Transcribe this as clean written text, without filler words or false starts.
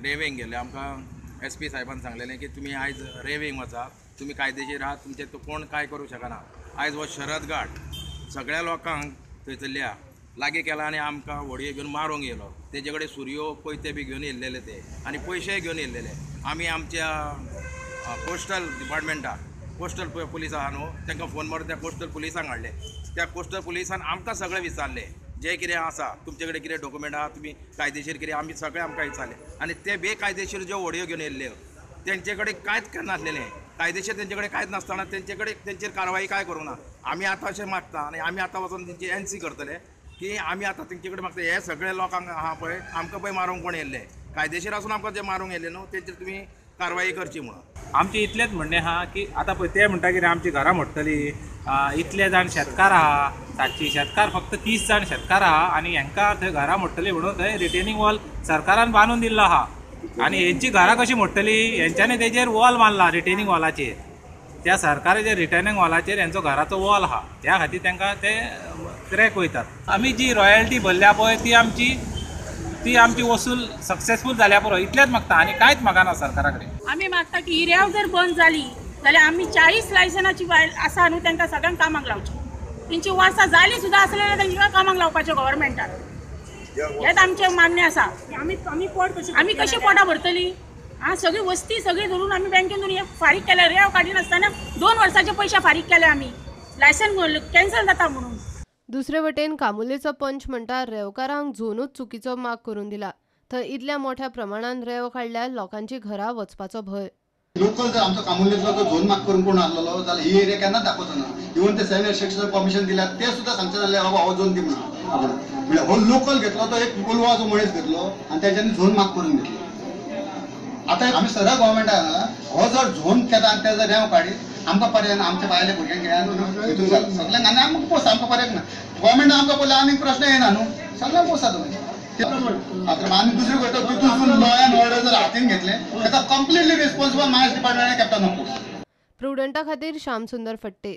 रेवेंग गेले आमकां SP साहेबान सांगलेलें की तुमी आयज रेवेंग वचा, तुमी कायदेशीर आहात, तुमचे तो कोण काय करूं शकना. आयज हो शरद घाट सगळ्या लोकांक थंयसरल्या लागीं केला आनी आमकां व्हडये घेवन मारूंक येयलो. तेजे कडेन सुरयो पयते बी घेवन येयल्लेले ते आनी पयशेय घेवन येयल्लेले. आमी आमच्या कोस्टल डिपार्टमेंटाक कोस्टल पुलीस आहा न्हू तांकां फोन मारून त्या कोस्टल पुलिसांक हाडले. त्या कोस्टल पुलिसान आमकां सगळें विचारलें जे कितें आसा तुमचे कडेन कितें डॉक्युमेंट आहा तुमी कायदेशीर कितें आमी सगळें आमकां विचारलें. आनी ते बेकायदेशीर ज्यो व्हडयो घेवन येयल्ल्यो तेंचे कडेन कांयच करनासलेलें. कायदेशीर तेंचे कडेन कांयच नासतना तेंचेर कारवाई काय करूं ना. आमी आतां अशें मागता आनी आमी आतां वचून तेंची NC करतले की आमी आतां तेंचे कडेन मागता हे सगळे लोकांक आहा पळय आमकां पळय मारूंक कोण येयल्ले कायदेशीर आसून आमकां जे मारूंक येयल्ले न्हू तेंचेर तुमी कारवाई करची म्हणून. आमचे इतलेंच म्हणणें आहा की आतां पळय ते म्हणटा कितें आमची घरां मोडटली. इतले जाण शेतकार आहा, 700 शेतकार फक्त 30 जाण शेतकार आहा आनी हांकां थंय घरां मोडटली म्हणून थंय रिटेनिंग वॉल सरकारान बांदून दिल्लो आहा. आनी हेंची घरां कशी मोडटली, हेंच्यांनी तेजेर वॉल मारला रिटेनिंग वॉलाचेर. त्या सरकाराच्या रिटेनिंग वॉलाचेर हेंचो घराचो वॉल आहा, त्या खातीर तांकां ते क्रॅक वयतात. आमी जी रॉयल्टी भरल्या पळय ती आमची वसूल सक्सेसफूल जाल्या पुरो इतलेंच मागता आनी कांयच मागना सरकारा कडेन. आमी मागता की ही रेंव जर बंद जाली जाल्यार आमी 40 लायसनाची बायल आसा न्हू तांकां सगळ्यांक कामाक लावची. तेंची वर्सां जाली सुद्दां आसले जाल्यार तांकां कामाक लावपाचें गव्हर्मेंटान. हेच आमचें मान्य आसा. आमी कशी पोटां भरतली. सगळी वस्ती सगळी धरून आमी बँकेतून हे फारीक केल्या रेंव काडिनासतना 2 वर्सांचे पयशे फारीक केले आमी लायसन कॅन्सल जाता म्हणून. दुसरे वटेन कामुलेचो पंच म्हणटा रेवकारांक झोनूच चुकीचो माग करून दिला. थंय इतल्या मोठ्या प्रमाणात रेंव काडल्यार लोकांची घरां वचपाचो भंय. लोकल जर आमचो कामुलेचो तो झोन माग करून कोण आसलो जाल्यार ही एरिया केन्ना दाखोवचो ना. इवन ते सेनियर सेक्शन परमिशन दिल्यार ते सुद्दां सांगचे जाल्यार बाबा हो झोन दी म्हणून. म्हणजे हो लोकल घेतलो तो एक कोलवाचो मनीस घेतलो आनी तेच्यानी झोन माग करून घेतलो. आतां आमी सरळ गव्हर्मेंटाक हो जर झोन केला आनी ते जर रेंव काडी आमकां पर्याय ना. आमच्या बायले भुरग्यांक हितून सगळ्यांक आनी आमकां पोस आमकां पर्याय ना. गव्हर्मेंटान आमकां पयलें आनीक प्रश्न येना न्हू सगळ्यांक पोसा तुमी. आनी दुसरी गोष्ट तितून लॉ एंड ऑर्डर जर हातीन घेतले ताका completely responsible mines department captain of post. प्रुडंटा खातीर श्यामसुंदर फडते.